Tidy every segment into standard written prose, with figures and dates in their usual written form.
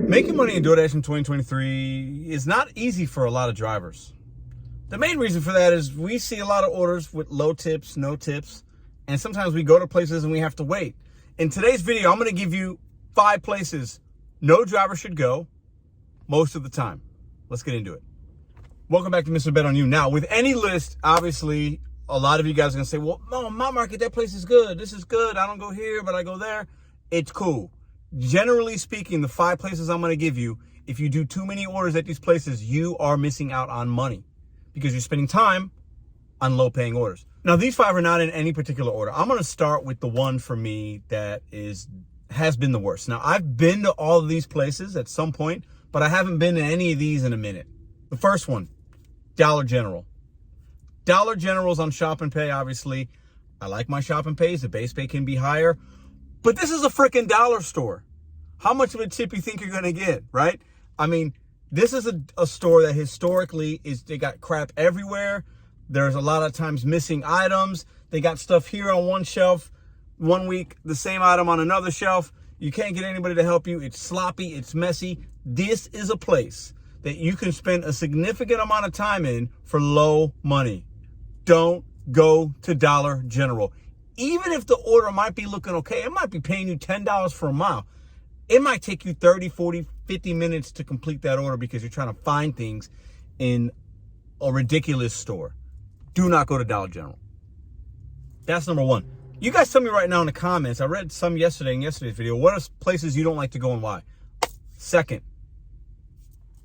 Making money in DoorDash in 2023 is not easy for a lot of drivers. The main reason for that is we see a lot of orders with low tips, no tips, and sometimes we go to places and we have to wait. In today's video, I'm going to give you 5 places no driver should go most of the time. Let's get into it. Welcome back to Mr.BetonYou. Now, with any list, obviously, a lot of you guys are going to say, well, no, my market, that place is good. This is good. I don't go here, but I go there. It's cool. Generally speaking, the 5 places I'm going to give you, if you do too many orders at these places, you are missing out on money because you're spending time on low-paying orders. Now, these 5 are not in any particular order. I'm going to start with the one for me that has been the worst. Now, I've been to all of these places at some point, but I haven't been to any of these in a minute. The first one, Dollar General. Dollar General's on Shop and Pay, obviously. I like my Shop and Pays. The base pay can be higher. But this is a freaking dollar store. How much of a tip you think you're going to get, right? I mean, this is a store that historically they got crap everywhere. There's a lot of times missing items. They got stuff here on one shelf, one week, the same item on another shelf. You can't get anybody to help you. It's sloppy. It's messy. This is a place that you can spend a significant amount of time in for low money. Don't go to Dollar General. Even if the order might be looking okay, it might be paying you $10 for a mile. It might take you 30, 40, 50 minutes to complete that order because you're trying to find things in a ridiculous store. Do not go to Dollar General. That's number 1. You guys tell me right now in the comments. I read some yesterday in yesterday's video. What are places you don't like to go and why? Second,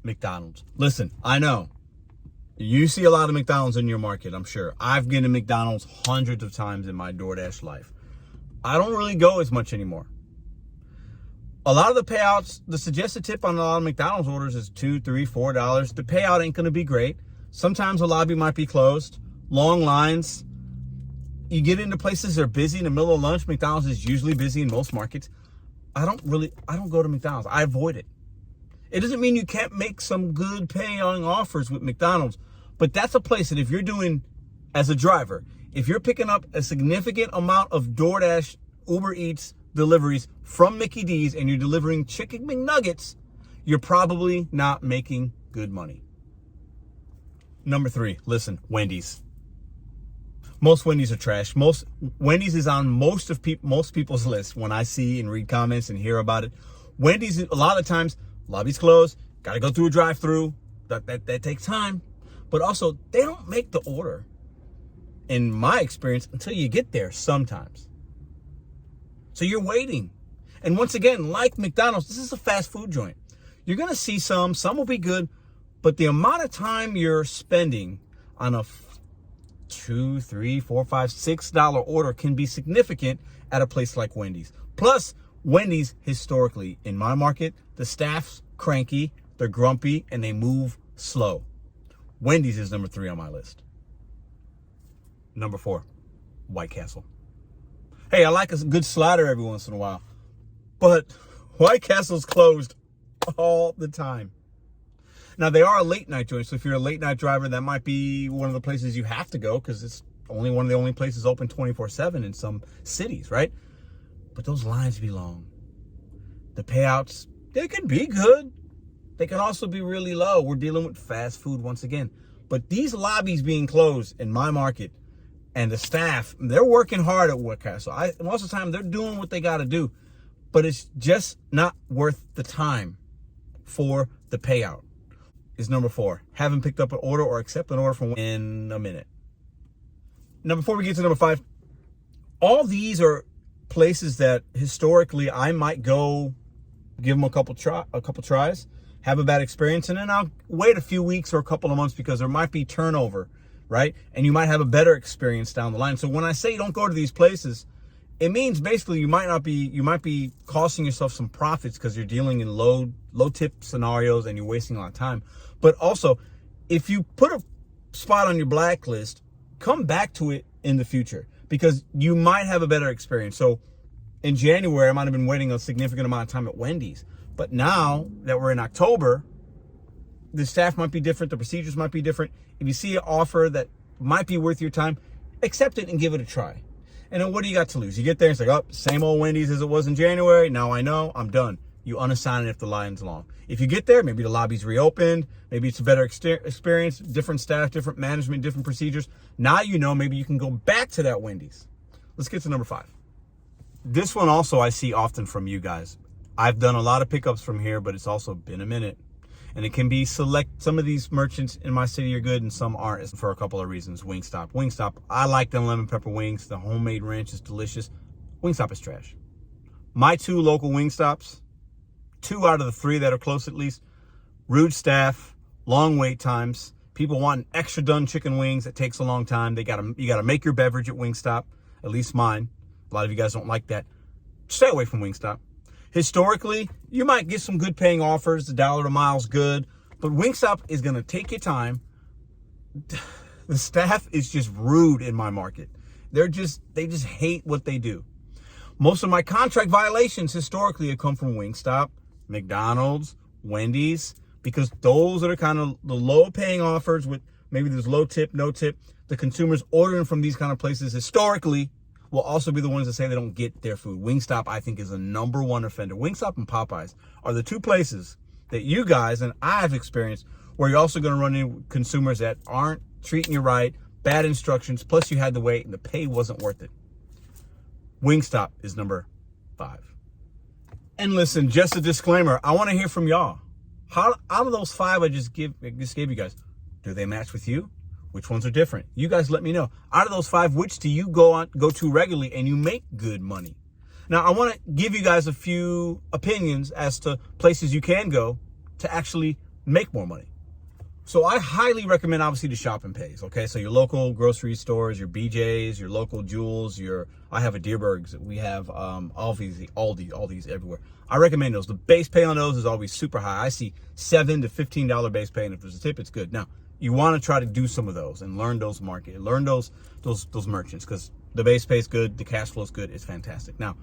McDonald's. Listen, I know. You see a lot of McDonald's in your market, I'm sure. I've been to McDonald's hundreds of times in my DoorDash life. I don't really go as much anymore. A lot of the payouts, the suggested tip on a lot of McDonald's orders is $2, $3, $4. The payout ain't going to be great. Sometimes the lobby might be closed. Long lines. You get into places that are busy in the middle of lunch. McDonald's is usually busy in most markets. I don't go to McDonald's. I avoid it. It doesn't mean you can't make some good paying offers with McDonald's. But that's a place that if you're doing, as a driver, if you're picking up a significant amount of DoorDash, Uber Eats deliveries from Mickey D's and you're delivering chicken McNuggets, you're probably not making good money. Number 3, listen, Wendy's. Most Wendy's are trash. Wendy's is on most people's list when I see and read comments and hear about it. Wendy's, a lot of times, lobby's closed, got to go through a drive-through. That takes time. But also, they don't make the order, in my experience, until you get there sometimes. So you're waiting. And once again, like McDonald's, this is a fast food joint. You're going to see some will be good, but the amount of time you're spending on a $2, $3, $4, $5, $6 order can be significant at a place like Wendy's. Plus, Wendy's, historically, in my market, the staff's cranky, they're grumpy, and they move slow. Wendy's is number 3 on my list. Number 4, White Castle. Hey, I like a good slider every once in a while, but White Castle's closed all the time. Now, they are a late night joint, so if you're a late night driver, that might be one of the places you have to go because it's only one of the only places open 24/7 in some cities, right? But those lines be long. The payouts, they can be good. They can also be really low. We're dealing with fast food once again. But these lobbies being closed in my market and the staff, they're working hard at White Castle. Most of the time, they're doing what they got to do. But it's just not worth the time for the payout. Is number 4. Haven't picked up an order or accept an order from in a minute. Now, before we get to number 5, all these are places that historically I might go give them a couple tries, have a bad experience, and then I'll wait a few weeks or a couple of months because there might be turnover, right? And you might have a better experience down the line. So when I say don't go to these places, it means basically you might be costing yourself some profits because you're dealing in low tip scenarios and you're wasting a lot of time. But also, if you put a spot on your blacklist, come back to it in the future because you might have a better experience. So in January, I might have been waiting a significant amount of time at Wendy's. But now that we're in October, the staff might be different. The procedures might be different. If you see an offer that might be worth your time, accept it and give it a try. And then what do you got to lose? You get there and it's like, oh, same old Wendy's as it was in January. Now I know, I'm done. You unassign it if the line's long. If you get there, maybe the lobby's reopened, maybe it's a better experience, different staff, different management, different procedures. Now you know, maybe you can go back to that Wendy's. Let's get to number 5. This one also I see often from you guys. I've done a lot of pickups from here, but it's also been a minute. And it can be select. Some of these merchants in my city are good and some aren't, for a couple of reasons. Wingstop, I like them lemon pepper wings. The homemade ranch is delicious. Wingstop is trash. My 2 local Wingstops, 2 out of the 3 that are close at least, rude staff, long wait times, people wanting extra done chicken wings. It takes a long time. You gotta make your beverage at Wingstop, at least mine. A lot of you guys don't like that. Stay away from Wingstop. Historically, you might get some good paying offers. The $1 a mile is good, but Wingstop is gonna take your time. The staff is just rude in my market. They just hate what they do. Most of my contract violations historically have come from Wingstop, McDonald's, Wendy's, because those are kind of the low paying offers with maybe there's low tip, no tip. The consumers ordering from these kind of places historically will also be the ones that say they don't get their food. Wingstop, I think, is a number 1 offender. Wingstop and Popeyes are the 2 places that you guys and I've experienced where you're also going to run into consumers that aren't treating you right, bad instructions, plus you had to wait and the pay wasn't worth it. Wingstop is number 5. And listen, just a disclaimer, I want to hear from y'all. How out of those 5 I just gave you guys, do they match with you? Which ones are different? You guys let me know. Out of those 5, which do you go to regularly and you make good money? Now, I want to give you guys a few opinions as to places you can go to actually make more money. So I highly recommend, obviously, the shop and pays, okay? So your local grocery stores, your BJ's, your local Jewels, I have a Deerbergs, we have all these everywhere. I recommend those. The base pay on those is always super high. I see $7 to $15 base pay, and if there's a tip, it's good. Now, you want to try to do some of those and learn those learn those merchants, because the base pay is good, the cash flow is good, it's fantastic. Now,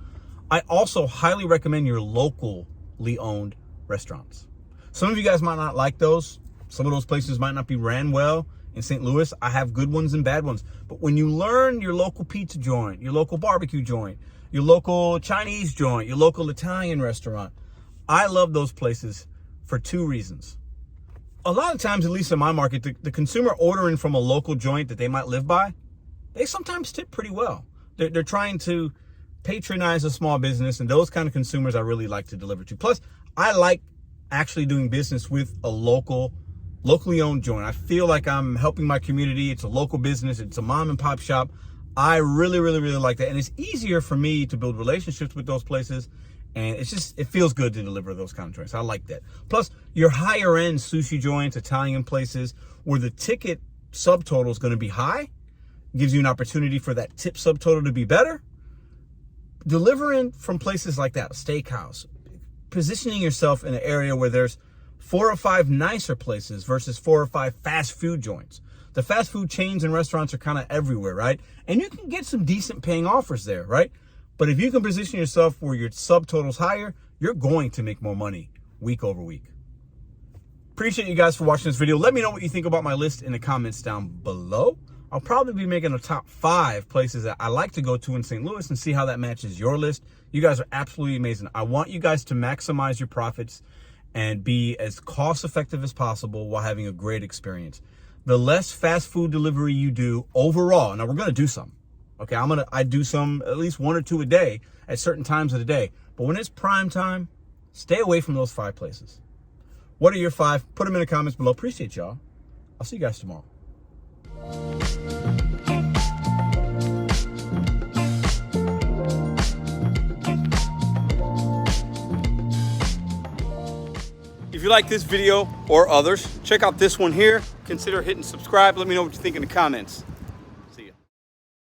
I also highly recommend your locally owned restaurants. Some of you guys might not like those. Some of those places might not be ran well. In St. Louis, I have good ones and bad ones. But when you learn your local pizza joint, your local barbecue joint, your local Chinese joint, your local Italian restaurant, I love those places for 2 reasons. A lot of times, at least in my market, the consumer ordering from a local joint that they might live by, they sometimes tip pretty well. They're trying to patronize a small business, and those kind of consumers I really like to deliver to. Plus, I like actually doing business with a locally owned joint. I feel like I'm helping my community. It's a local business. It's a mom and pop shop. I really, really, really like that. And it's easier for me to build relationships with those places. And it feels good to deliver those kind of joints. I like that. Plus, your higher end sushi joints, Italian places where the ticket subtotal is going to be high, gives you an opportunity for that tip subtotal to be better. Delivering from places like that, steakhouse, positioning yourself in an area where there's 4 or 5 nicer places versus 4 or 5 fast food joints. The fast food chains and restaurants are kind of everywhere, right? And you can get some decent paying offers there, right? But if you can position yourself where your subtotal's higher, you're going to make more money week over week. Appreciate you guys for watching this video. Let me know what you think about my list in the comments down below. I'll probably be making a top 5 places that I like to go to in St. Louis and see how that matches your list. You guys are absolutely amazing. I want you guys to maximize your profits and be as cost effective as possible while having a great experience. The less fast food delivery you do overall, now we're going to do some. Okay, I do some at least 1 or 2 a day at certain times of the day. But when it's prime time, stay away from those 5 places. What are your 5? Put them in the comments below. Appreciate y'all. I'll see you guys tomorrow. If you like this video or others, check out this one here. Consider hitting subscribe. Let me know what you think in the comments.